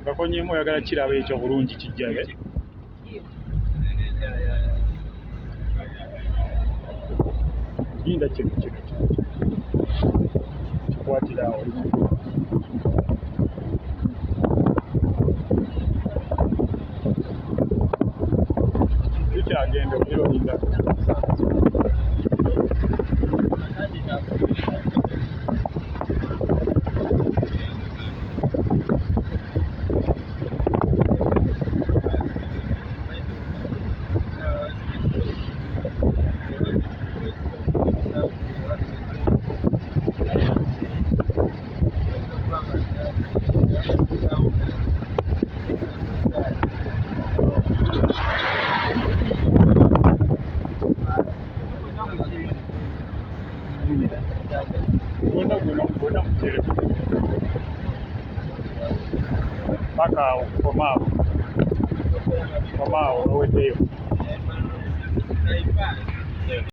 Gakonyemu oyagala kiraba ekyo bulungi kijjabe. Yinda kino kikwatira awo kikyagenda okuyoyinga paka awo komaawo oweddeyo.